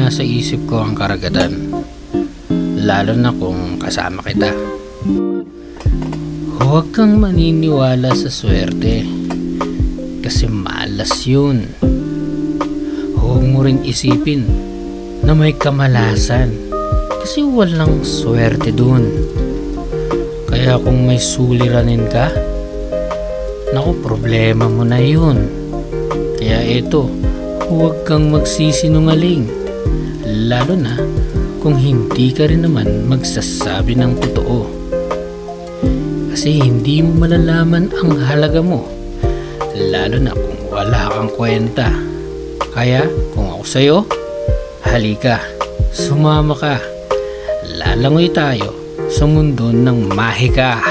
nasa isip ko ang karagatan, lalo na kung kasama kita. Huwag kang maniniwala sa swerte, kasi malas yun. Huwag mo rin isipin na may kamalasan, kasi walang swerte dun. Kaya kung may suliranin ka, naku, problema mo na yun. Kaya eto, huwag kang magsisinungaling, lalo na kung hindi ka rin naman magsasabi ng totoo. Kasi hindi mo malalaman ang halaga mo, lalo na kung wala kang kwenta. Kaya kung ako sa'yo, halika, sumama ka. Lalangoy tayo sa mundo ng mahika.